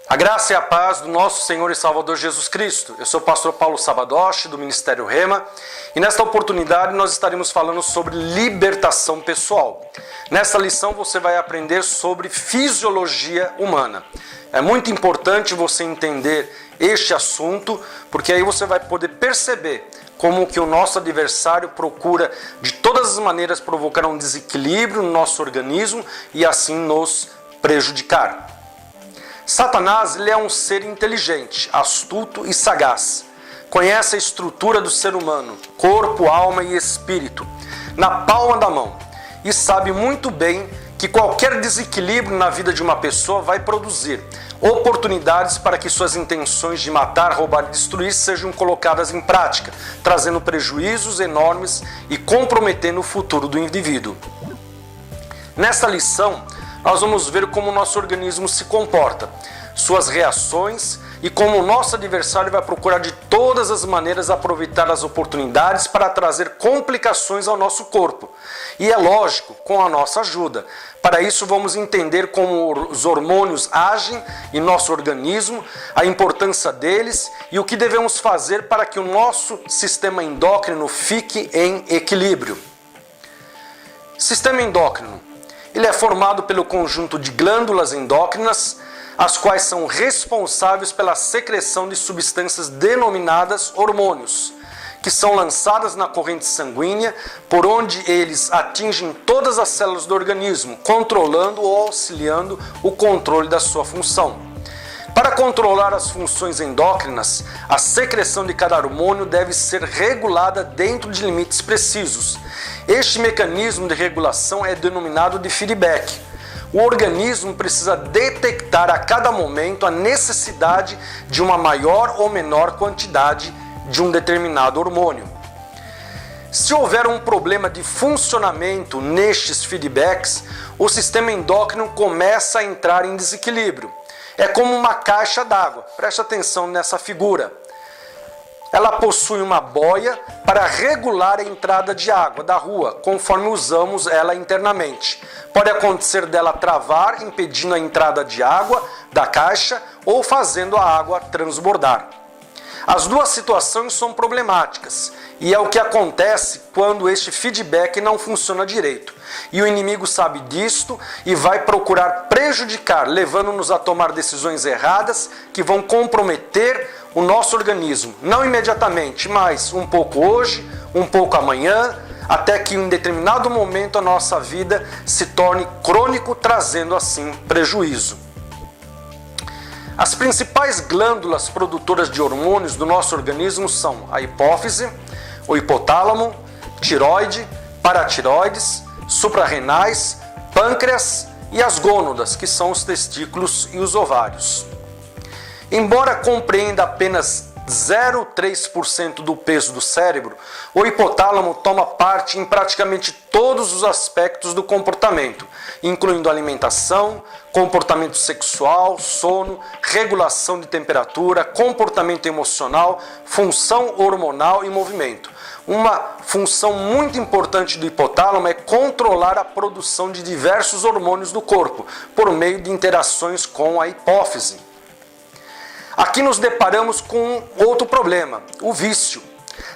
A graça e a paz do nosso Senhor e Salvador Jesus Cristo. Eu sou o pastor Paulo Sabadoshi, do Ministério Rema, e nesta oportunidade nós estaremos falando sobre libertação pessoal. Nesta lição você vai aprender sobre fisiologia humana. É muito importante você entender este assunto, porque aí você vai poder perceber como que o nosso adversário procura de todas as maneiras provocar um desequilíbrio no nosso organismo e assim nos prejudicar. Satanás ele é um ser inteligente, astuto e sagaz. Conhece a estrutura do ser humano, corpo, alma e espírito, na palma da mão. E sabe muito bem que qualquer desequilíbrio na vida de uma pessoa vai produzir oportunidades para que suas intenções de matar, roubar e destruir sejam colocadas em prática, trazendo prejuízos enormes e comprometendo o futuro do indivíduo. Nesta lição, nós vamos ver como o nosso organismo se comporta, suas reações e como o nosso adversário vai procurar de todas as maneiras aproveitar as oportunidades para trazer complicações ao nosso corpo. E é lógico, com a nossa ajuda. Para isso vamos entender como os hormônios agem em nosso organismo, a importância deles e o que devemos fazer para que o nosso sistema endócrino fique em equilíbrio. Sistema endócrino. Ele é formado pelo conjunto de glândulas endócrinas, as quais são responsáveis pela secreção de substâncias denominadas hormônios, que são lançadas na corrente sanguínea, por onde eles atingem todas as células do organismo, controlando ou auxiliando o controle da sua função. Para controlar as funções endócrinas, a secreção de cada hormônio deve ser regulada dentro de limites precisos. Este mecanismo de regulação é denominado de feedback. O organismo precisa detectar a cada momento a necessidade de uma maior ou menor quantidade de um determinado hormônio. Se houver um problema de funcionamento nestes feedbacks, o sistema endócrino começa a entrar em desequilíbrio. É como uma caixa d'água, preste atenção nessa figura. Ela possui uma boia para regular a entrada de água da rua, conforme usamos ela internamente. Pode acontecer dela travar, impedindo a entrada de água da caixa ou fazendo a água transbordar. As duas situações são problemáticas e é o que acontece quando este feedback não funciona direito. E o inimigo sabe disto e vai procurar prejudicar, levando-nos a tomar decisões erradas que vão comprometer o nosso organismo. Não imediatamente, mas um pouco hoje, um pouco amanhã, até que em determinado momento a nossa vida se torne crônico, trazendo assim prejuízo. As principais glândulas produtoras de hormônios do nosso organismo são a hipófise, o hipotálamo, tireoide, paratireoides, suprarrenais, pâncreas e as gônadas, que são os testículos e os ovários. Embora compreenda apenas 0,3% do peso do cérebro, o hipotálamo toma parte em praticamente todos os aspectos do comportamento, incluindo alimentação, comportamento sexual, sono, regulação de temperatura, comportamento emocional, função hormonal e movimento. Uma função muito importante do hipotálamo é controlar a produção de diversos hormônios do corpo, por meio de interações com a hipófise. Aqui nos deparamos com outro problema, o vício.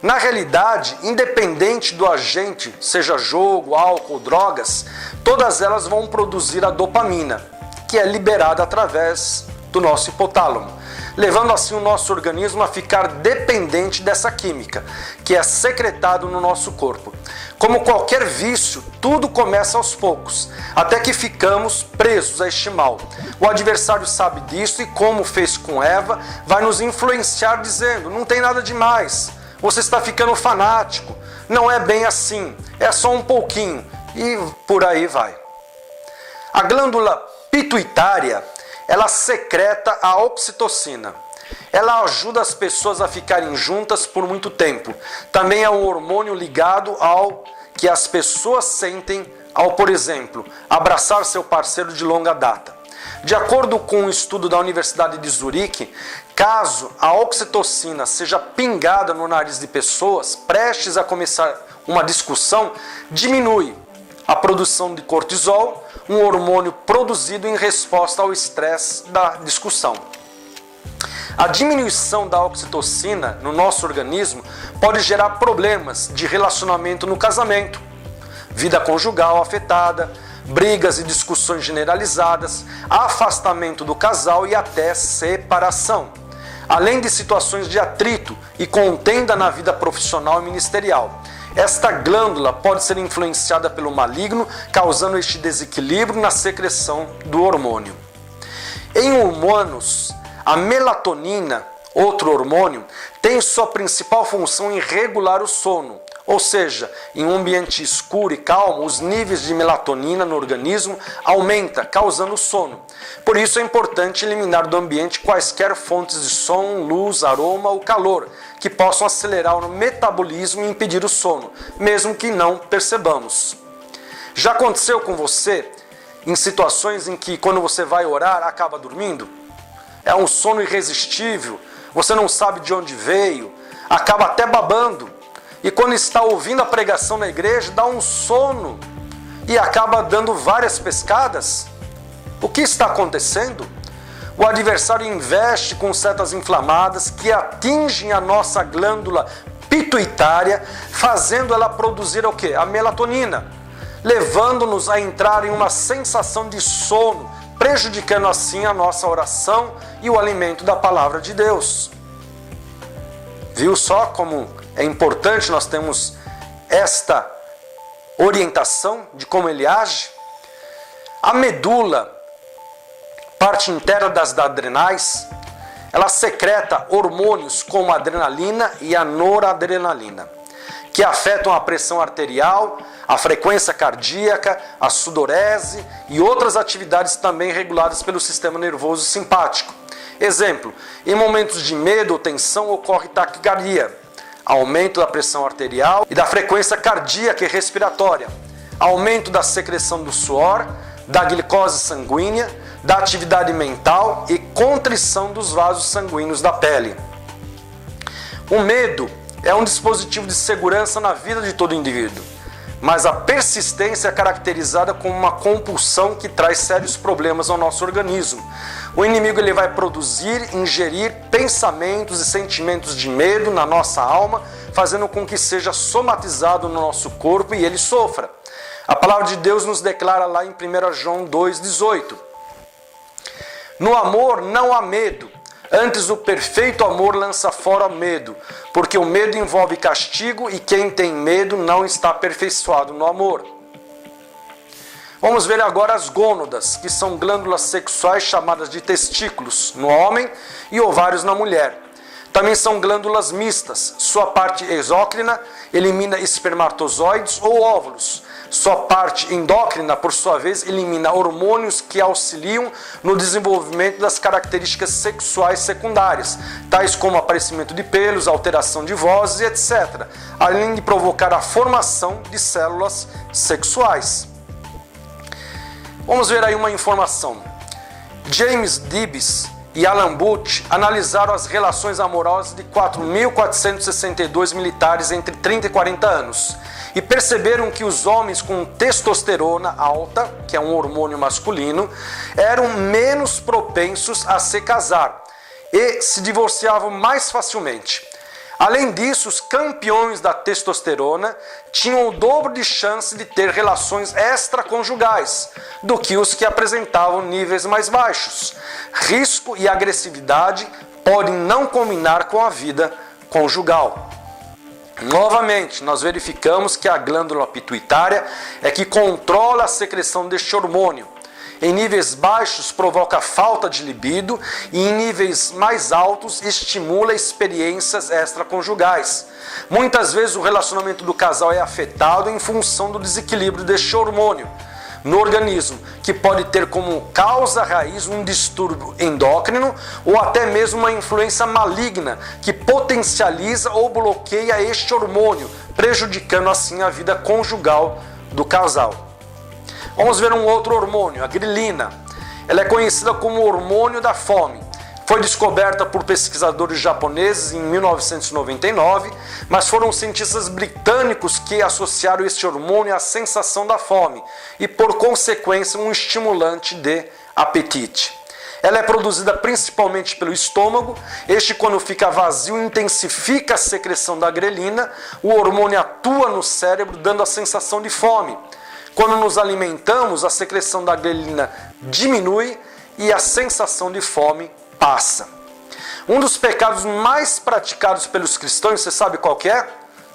Na realidade, independente do agente, seja jogo, álcool, drogas, todas elas vão produzir a dopamina, que é liberada através do nosso hipotálamo, levando assim o nosso organismo a ficar dependente dessa química, que é secretado no nosso corpo. Como qualquer vício, tudo começa aos poucos, até que ficamos presos a este mal. O adversário sabe disso e, como fez com Eva, vai nos influenciar dizendo: não tem nada demais, você está ficando fanático, não é bem assim, é só um pouquinho, e por aí vai. A glândula pituitária, ela secreta a oxitocina. Ela ajuda as pessoas a ficarem juntas por muito tempo. Também é um hormônio ligado ao que as pessoas sentem ao, por exemplo, abraçar seu parceiro de longa data. De acordo com um estudo da Universidade de Zurique, caso a oxitocina seja pingada no nariz de pessoas prestes a começar uma discussão, diminui a produção de cortisol, um hormônio produzido em resposta ao estresse da discussão. A diminuição da oxitocina no nosso organismo pode gerar problemas de relacionamento no casamento, vida conjugal afetada, brigas e discussões generalizadas, afastamento do casal e até separação, além de situações de atrito e contenda na vida profissional e ministerial. Esta glândula pode ser influenciada pelo maligno, causando este desequilíbrio na secreção do hormônio. Em humanos, a melatonina, outro hormônio, tem sua principal função em regular o sono. Ou seja, em um ambiente escuro e calmo, os níveis de melatonina no organismo aumentam, causando sono. Por isso é importante eliminar do ambiente quaisquer fontes de som, luz, aroma ou calor, que possam acelerar o metabolismo e impedir o sono, mesmo que não percebamos. Já aconteceu com você em situações em que quando você vai orar, acaba dormindo? É um sono irresistível, você não sabe de onde veio, acaba até babando. E quando está ouvindo a pregação na igreja, dá um sono e acaba dando várias pescadas. O que está acontecendo? O adversário investe com setas inflamadas que atingem a nossa glândula pituitária, fazendo ela produzir o quê? A melatonina, levando-nos a entrar em uma sensação de sono, prejudicando assim a nossa oração e o alimento da palavra de Deus. Viu só como é importante nós termos esta orientação de como ele age? A medula, parte interna das adrenais, ela secreta hormônios como a adrenalina e a noradrenalina, que afetam a pressão arterial, a frequência cardíaca, a sudorese e outras atividades também reguladas pelo sistema nervoso simpático. Exemplo, em momentos de medo ou tensão ocorre taquicardia, aumento da pressão arterial e da frequência cardíaca e respiratória, aumento da secreção do suor, da glicose sanguínea, da atividade mental e contrição dos vasos sanguíneos da pele. O medo é um dispositivo de segurança na vida de todo indivíduo, mas a persistência é caracterizada como uma compulsão que traz sérios problemas ao nosso organismo. O inimigo ele vai produzir, ingerir pensamentos e sentimentos de medo na nossa alma, fazendo com que seja somatizado no nosso corpo e ele sofra. A palavra de Deus nos declara lá em 1 João 2,18. No amor não há medo, antes o perfeito amor lança fora o medo, porque o medo envolve castigo e quem tem medo não está aperfeiçoado no amor. Vamos ver agora as gônadas, que são glândulas sexuais chamadas de testículos no homem e ovários na mulher. Também são glândulas mistas. Sua parte exócrina elimina espermatozoides ou óvulos. Sua parte endócrina, por sua vez, elimina hormônios que auxiliam no desenvolvimento das características sexuais secundárias, tais como aparecimento de pelos, alteração de vozes, etc., além de provocar a formação de células sexuais. Vamos ver aí uma informação. James Dibs e Alan Butch analisaram as relações amorosas de 4.462 militares entre 30 e 40 anos e perceberam que os homens com testosterona alta, que é um hormônio masculino, eram menos propensos a se casar e se divorciavam mais facilmente. Além disso, os campeões da testosterona tinham o dobro de chance de ter relações extraconjugais do que os que apresentavam níveis mais baixos. Risco e agressividade podem não combinar com a vida conjugal. Novamente, nós verificamos que a glândula pituitária é que controla a secreção deste hormônio. Em níveis baixos provoca falta de libido e em níveis mais altos estimula experiências extraconjugais. Muitas vezes o relacionamento do casal é afetado em função do desequilíbrio deste hormônio no organismo, que pode ter como causa raiz um distúrbio endócrino ou até mesmo uma influência maligna que potencializa ou bloqueia este hormônio, prejudicando assim a vida conjugal do casal. Vamos ver um outro hormônio, a grelina. Ela é conhecida como hormônio da fome. Foi descoberta por pesquisadores japoneses em 1999, mas foram cientistas britânicos que associaram este hormônio à sensação da fome e, por consequência, um estimulante de apetite. Ela é produzida principalmente pelo estômago. Este, quando fica vazio, intensifica a secreção da grelina. O hormônio atua no cérebro, dando a sensação de fome. Quando nos alimentamos, a secreção da grelina diminui e a sensação de fome passa. Um dos pecados mais praticados pelos cristãos, você sabe qual que é?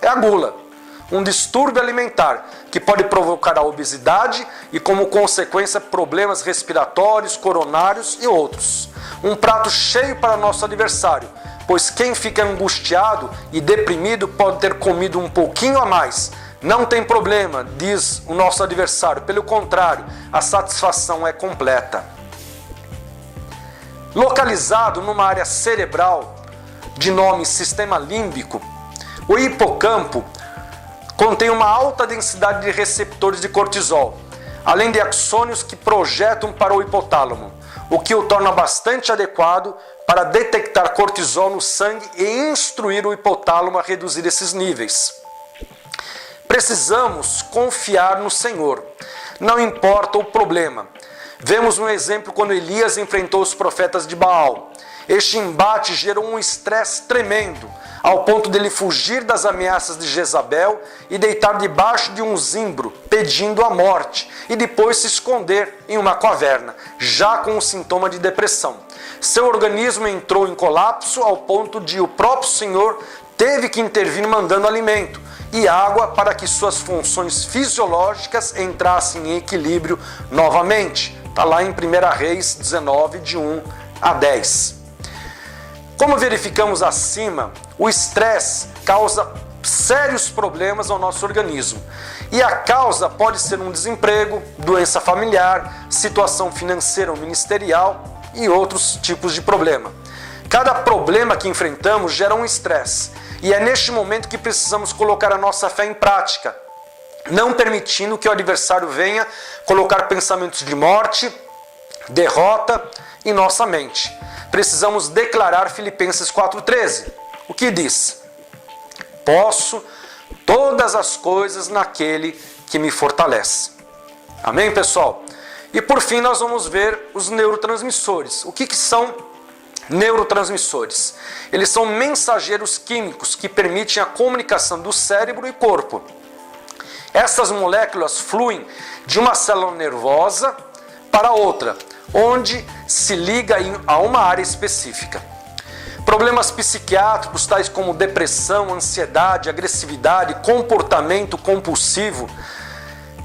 É a gula. Um distúrbio alimentar que pode provocar a obesidade e, como consequência, problemas respiratórios, coronários e outros. Um prato cheio para nosso adversário, pois quem fica angustiado e deprimido pode ter comido um pouquinho a mais. Não tem problema, diz o nosso adversário. Pelo contrário, a satisfação é completa. Localizado numa área cerebral de nome sistema límbico, o hipocampo contém uma alta densidade de receptores de cortisol, além de axônios que projetam para o hipotálamo, o que o torna bastante adequado para detectar cortisol no sangue e instruir o hipotálamo a reduzir esses níveis. Precisamos confiar no Senhor, não importa o problema. Vemos um exemplo quando Elias enfrentou os profetas de Baal. Este embate gerou um estresse tremendo, ao ponto dele fugir das ameaças de Jezabel e deitar debaixo de um zimbro, pedindo a morte, e depois se esconder em uma caverna, já com um sintoma de depressão. Seu organismo entrou em colapso ao ponto de o próprio Senhor teve que intervir mandando alimento e água para que suas funções fisiológicas entrassem em equilíbrio novamente. Está lá em 1 Reis 19, de 1 a 10. Como verificamos acima, o estresse causa sérios problemas ao nosso organismo. E a causa pode ser um desemprego, doença familiar, situação financeira ou ministerial e outros tipos de problema. Cada problema que enfrentamos gera um estresse. E é neste momento que precisamos colocar a nossa fé em prática, não permitindo que o adversário venha colocar pensamentos de morte, derrota em nossa mente. Precisamos declarar Filipenses 4,13, o que diz: posso todas as coisas naquele que me fortalece. Amém, pessoal? E por fim nós vamos ver os neurotransmissores. O que são neurotransmissores? Eles são mensageiros químicos que permitem a comunicação do cérebro e corpo. Essas moléculas fluem de uma célula nervosa para outra, onde se liga a uma área específica. Problemas psiquiátricos tais como depressão, ansiedade, agressividade, comportamento compulsivo,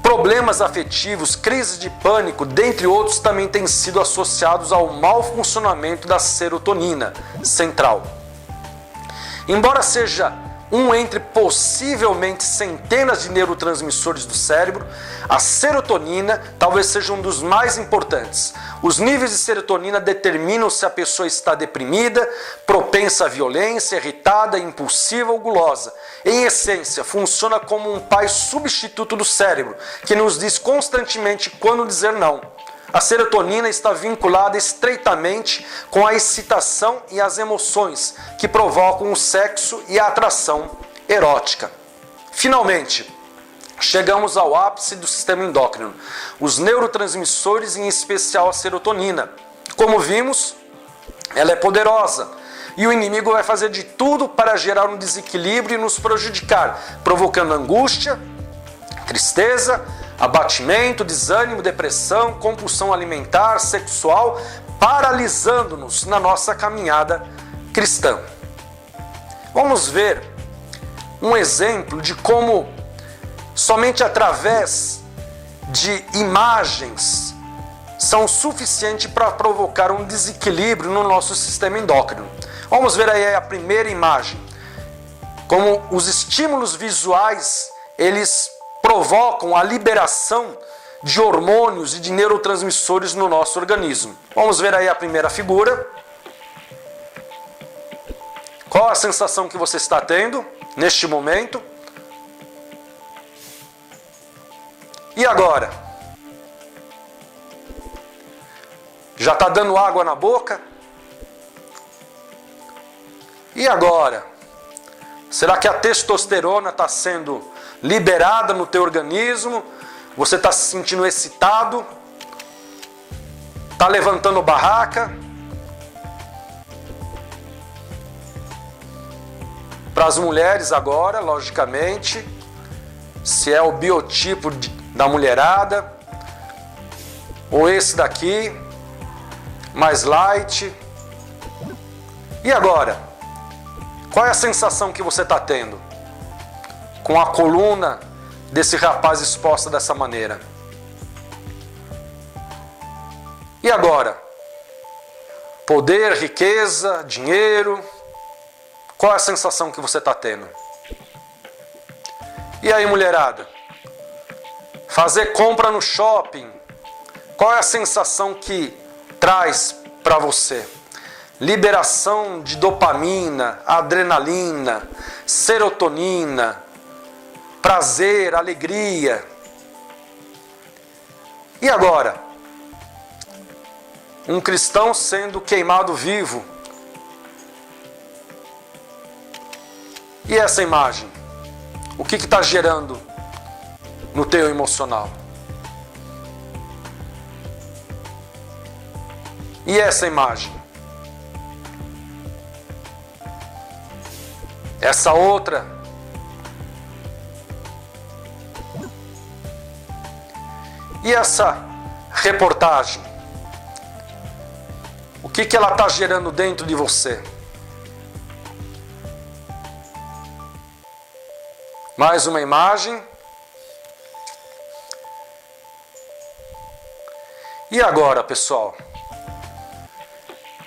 problemas afetivos, crises de pânico, dentre outros, também têm sido associados ao mau funcionamento da serotonina central. Embora seja um entre possivelmente centenas de neurotransmissores do cérebro, a serotonina talvez seja um dos mais importantes. Os níveis de serotonina determinam se a pessoa está deprimida, propensa à violência, irritada, impulsiva ou gulosa. Em essência, funciona como um pai substituto do cérebro, que nos diz constantemente quando dizer não. A serotonina está vinculada estreitamente com a excitação e as emoções que provocam o sexo e a atração erótica. Finalmente, chegamos ao ápice do sistema endócrino, os neurotransmissores, em especial a serotonina. Como vimos, ela é poderosa e o inimigo vai fazer de tudo para gerar um desequilíbrio e nos prejudicar, provocando angústia, tristeza, abatimento, desânimo, depressão, compulsão alimentar, sexual, paralisando-nos na nossa caminhada cristã. Vamos ver um exemplo de como somente através de imagens são suficientes para provocar um desequilíbrio no nosso sistema endócrino. Vamos ver aí a primeira imagem. Como os estímulos visuais, eles provocam a liberação de hormônios e de neurotransmissores no nosso organismo. Vamos ver aí a primeira figura. Qual a sensação que você está tendo neste momento? E agora? Já está dando água na boca? E agora? Será que a testosterona está sendo liberada no teu organismo? Você está se sentindo excitado? Tá levantando barraca. Para as mulheres agora, logicamente, se é o biotipo da mulherada, ou esse daqui, mais light. E agora? Qual é a sensação que você está tendo com a coluna desse rapaz exposta dessa maneira? E agora? Poder, riqueza, dinheiro. Qual é a sensação que você está tendo? E aí, mulherada? Fazer compra no shopping. Qual é a sensação que traz para você? Liberação de dopamina, adrenalina, serotonina, prazer, alegria. E agora? Um cristão sendo queimado vivo. E essa imagem? O que está gerando no teu emocional? E essa imagem? Essa outra? E essa reportagem? O que ela está gerando dentro de você? Mais uma imagem. E agora, pessoal?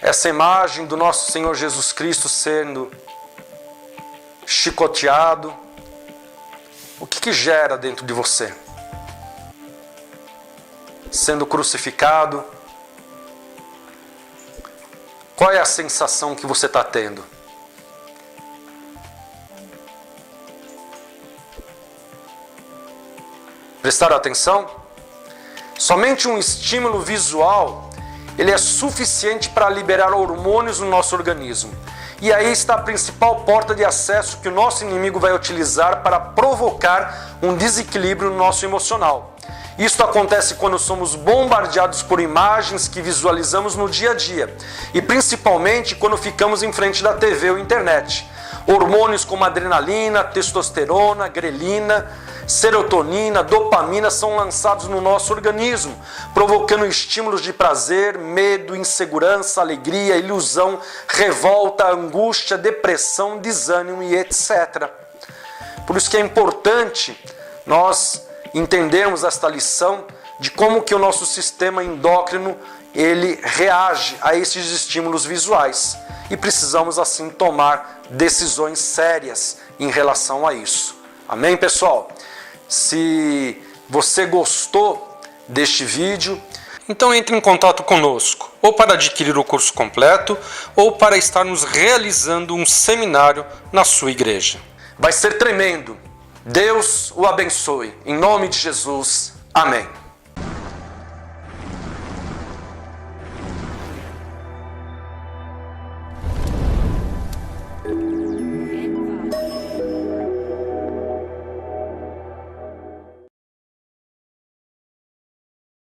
Essa imagem do nosso Senhor Jesus Cristo sendo chicoteado. O que gera dentro de você? Sendo crucificado. Qual é a sensação que você está tendo? Prestaram atenção? Somente um estímulo visual, ele é suficiente para liberar hormônios no nosso organismo. E aí está a principal porta de acesso que o nosso inimigo vai utilizar para provocar um desequilíbrio no nosso emocional. Isto acontece quando somos bombardeados por imagens que visualizamos no dia a dia e principalmente quando ficamos em frente da TV ou internet. Hormônios como adrenalina, testosterona, grelina, serotonina, dopamina são lançados no nosso organismo, provocando estímulos de prazer, medo, insegurança, alegria, ilusão, revolta, angústia, depressão, desânimo e etc. Por isso que é importante nós entendermos esta lição de como que o nosso sistema endócrino ele reage a esses estímulos visuais e precisamos assim tomar decisões sérias em relação a isso. Amém, pessoal? Se você gostou deste vídeo, então entre em contato conosco, ou para adquirir o curso completo, ou para estarmos realizando um seminário na sua igreja. Vai ser tremendo. Deus o abençoe. Em nome de Jesus. Amém.